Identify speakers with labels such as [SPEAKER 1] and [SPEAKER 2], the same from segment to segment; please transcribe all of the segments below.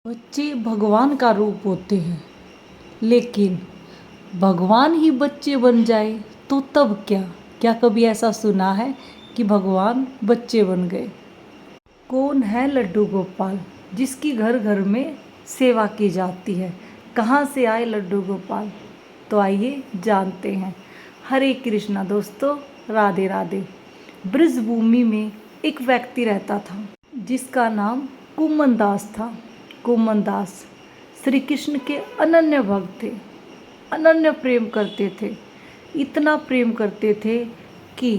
[SPEAKER 1] बच्चे भगवान का रूप होते हैं, लेकिन भगवान ही बच्चे बन जाए तो तब क्या? क्या कभी ऐसा सुना है कि भगवान बच्चे बन गए? कौन है लड्डू गोपाल जिसकी घर घर में सेवा की जाती है? कहाँ से आए लड्डू गोपाल? तो आइए जानते हैं। हरे कृष्णा दोस्तों, राधे राधे। ब्रज भूमि में एक व्यक्ति रहता था जिसका नाम कुमन दास था। कुमन दास श्री कृष्ण के अनन्य भक्त थे, अनन्य प्रेम करते थे। इतना प्रेम करते थे कि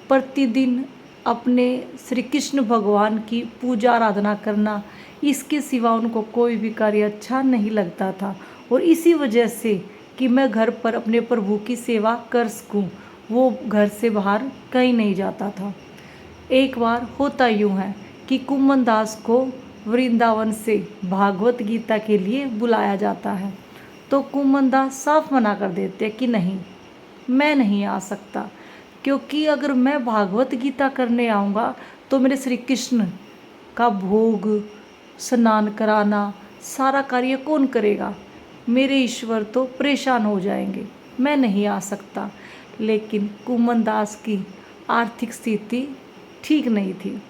[SPEAKER 1] प्रतिदिन अपने श्री कृष्ण भगवान की पूजा आराधना करना, इसके सिवा उनको कोई भी कार्य अच्छा नहीं लगता था। और इसी वजह से कि मैं घर पर अपने प्रभु की सेवा कर सकूं, वो घर से बाहर कहीं नहीं जाता था। एक बार होता यूँ है कि कुमन दास को वृंदावन से भागवत गीता के लिए बुलाया जाता है, तो कुमन दास साफ मना कर देते हैं कि नहीं, मैं नहीं आ सकता, क्योंकि अगर मैं भागवत गीता करने आऊँगा तो मेरे श्री कृष्ण का भोग, स्नान कराना, सारा कार्य कौन करेगा? मेरे ईश्वर तो परेशान हो जाएंगे, मैं नहीं आ सकता। लेकिन कुमन दास की आर्थिक स्थिति ठीक नहीं थी,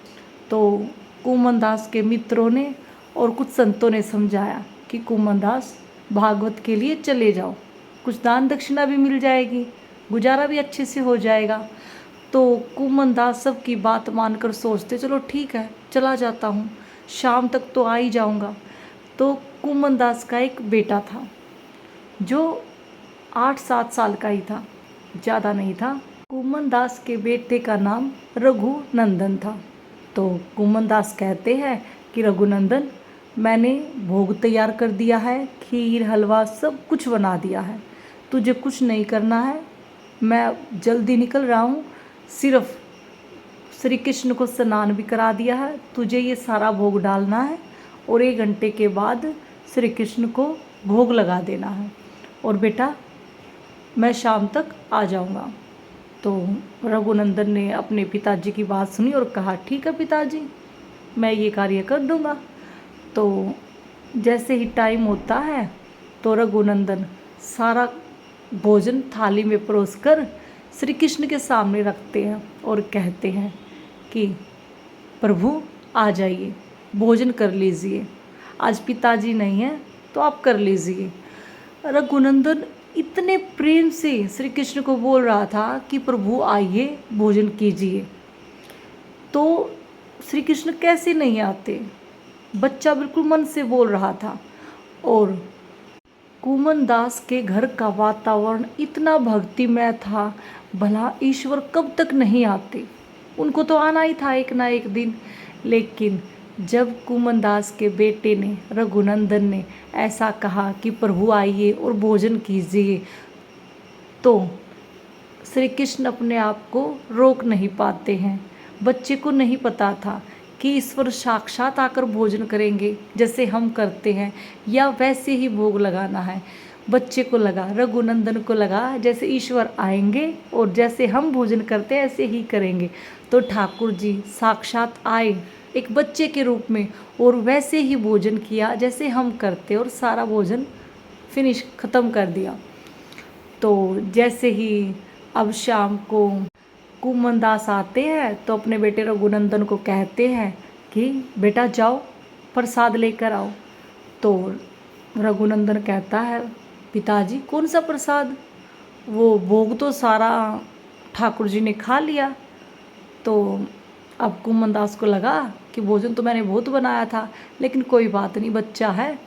[SPEAKER 1] तो कुमन दास के मित्रों ने और कुछ संतों ने समझाया कि कुमन दास भागवत के लिए चले जाओ, कुछ दान दक्षिणा भी मिल जाएगी, गुजारा भी अच्छे से हो जाएगा। तो कुमन दास सबकी बात मानकर सोचते चलो ठीक है, चला जाता हूँ, शाम तक तो आ ही जाऊँगा। तो कुमन दास का एक बेटा था जो 8-7 साल का ही था, ज़्यादा नहीं था। कुमन दास के बेटे का नाम रघुनंदन था। तो कुमन दास कहते हैं कि रघुनंदन, मैंने भोग तैयार कर दिया है, खीर हलवा सब कुछ बना दिया है, तुझे कुछ नहीं करना है, मैं जल्दी निकल रहा हूँ, सिर्फ श्री कृष्ण को स्नान भी करा दिया है, तुझे ये सारा भोग डालना है और 1 घंटे के बाद श्री कृष्ण को भोग लगा देना है, और बेटा मैं शाम तक आ जाऊँगा। तो रघुनंदन ने अपने पिताजी की बात सुनी और कहा ठीक है पिताजी, मैं ये कार्य कर दूँगा। तो जैसे ही टाइम होता है तो रघुनंदन सारा भोजन थाली में परोस कर श्री कृष्ण के सामने रखते हैं और कहते हैं कि प्रभु आ जाइए, भोजन कर लीजिए, आज पिताजी नहीं हैं तो आप कर लीजिए। रघुनंदन इतने प्रेम से श्री कृष्ण को बोल रहा था कि प्रभु आइए, भोजन कीजिए, तो श्री कृष्ण कैसे नहीं आते? बच्चा बिल्कुल मन से बोल रहा था। और कुमन दास के घर का वातावरण इतना भक्तिमय था, भला ईश्वर कब तक नहीं आते, उनको तो आना ही था एक ना एक दिन। लेकिन जब कुमन दास के बेटे ने, रघुनंदन ने ऐसा कहा कि प्रभु आइए और भोजन कीजिए, तो श्री कृष्ण अपने आप को रोक नहीं पाते हैं। बच्चे को नहीं पता था कि ईश्वर साक्षात आकर भोजन करेंगे जैसे हम करते हैं, या वैसे ही भोग लगाना है। बच्चे को लगा, रघुनंदन को लगा जैसे ईश्वर आएंगे और जैसे हम भोजन करते हैं ऐसे ही करेंगे। तो ठाकुर जी साक्षात आए एक बच्चे के रूप में और वैसे ही भोजन किया जैसे हम करते, और सारा भोजन फिनिश ख़त्म कर दिया। तो जैसे ही अब शाम को कुमन दास आते हैं तो अपने बेटे रघुनंदन को कहते हैं कि बेटा जाओ प्रसाद लेकर आओ। तो रघुनंदन कहता है पिताजी कौन सा प्रसाद, वो भोग तो सारा ठाकुर जी ने खा लिया। तो अब कुमन दास को लगा कि भोजन तो मैंने बहुत बनाया था, लेकिन कोई बात नहीं, बच्चा है,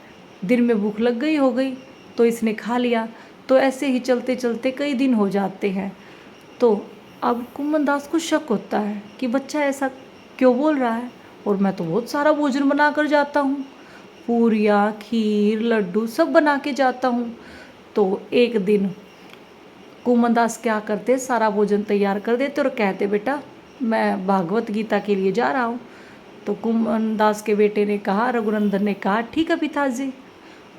[SPEAKER 1] दिन में भूख लग गई हो गई तो इसने खा लिया। तो ऐसे ही चलते चलते कई दिन हो जाते हैं। तो अब कुमन दास को शक होता है कि बच्चा ऐसा क्यों बोल रहा है, और मैं तो बहुत सारा भोजन बना कर जाता हूँ, पूरियाँ, खीर, लड्डू सब बना के जाता हूँ। तो एक दिन कुमन दास क्या करते, सारा भोजन तैयार कर देते और कहते बेटा मैं भागवत गीता के लिए जा रहा हूँ। तो कुमन दास के बेटे ने कहा, रघुनंदन ने कहा ठीक है पिताजी।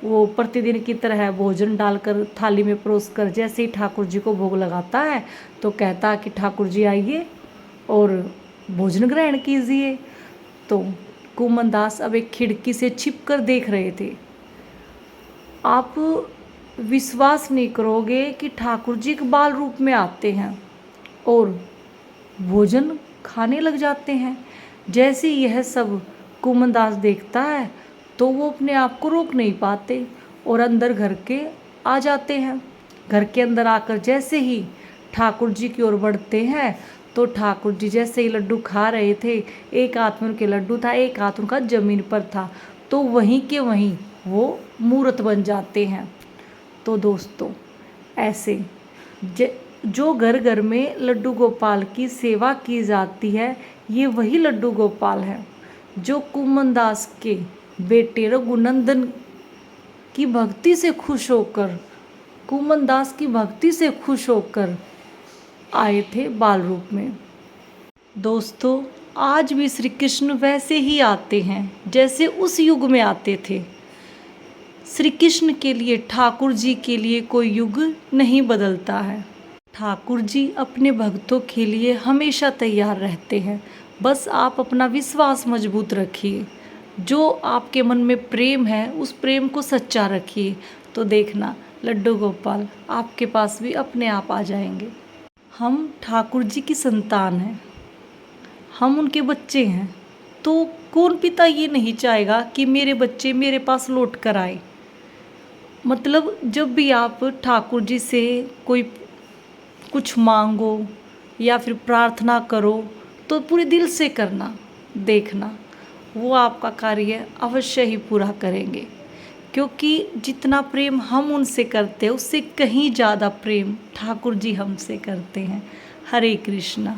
[SPEAKER 1] वो प्रतिदिन की तरह भोजन डालकर थाली में परोस कर जैसे ही ठाकुर जी को भोग लगाता है तो कहता कि ठाकुर जी आइए और भोजन ग्रहण कीजिए। तो कुमनदास अब एक खिड़की से छिपकर देख रहे थे। आप विश्वास नहीं करोगे कि ठाकुर जी एक बाल रूप में आते हैं और भोजन खाने लग जाते हैं। जैसे यह सब कुमनदास देखता है तो वो अपने आप को रोक नहीं पाते और अंदर घर के आ जाते हैं। घर के अंदर आकर जैसे ही ठाकुर जी की ओर बढ़ते हैं तो ठाकुर जी जैसे ही लड्डू खा रहे थे, एक हाथ में उनके लड्डू था, एक हाथ उनका जमीन पर था, तो वहीं के वहीं वो मूर्त बन जाते हैं। तो दोस्तों, ऐसे जो घर घर में लड्डू गोपाल की सेवा की जाती है, ये वही लड्डू गोपाल है जो कुमनदास के बेटे रघुनंदन की भक्ति से खुश होकर, कुमनदास की भक्ति से खुश होकर आए थे बाल रूप में। दोस्तों, आज भी श्री कृष्ण वैसे ही आते हैं जैसे उस युग में आते थे। श्री कृष्ण के लिए, ठाकुर जी के लिए कोई युग नहीं बदलता है। ठाकुर जी अपने भक्तों के लिए हमेशा तैयार रहते हैं। बस आप अपना विश्वास मजबूत रखिए। जो आपके मन में प्रेम है उस प्रेम को सच्चा रखिए, तो देखना लड्डू गोपाल आपके पास भी अपने आप आ जाएंगे। हम ठाकुर जी की संतान हैं, हम उनके बच्चे हैं, तो कौन पिता ये नहीं चाहेगा कि मेरे बच्चे मेरे पास लौट कर आए। मतलब जब भी आप ठाकुर जी से कोई कुछ मांगो या फिर प्रार्थना करो तो पूरे दिल से करना, देखना वो आपका कार्य अवश्य ही पूरा करेंगे। क्योंकि जितना प्रेम हम उनसे करते हैं उससे कहीं ज़्यादा प्रेम ठाकुर जी हमसे करते हैं। हरे कृष्णा।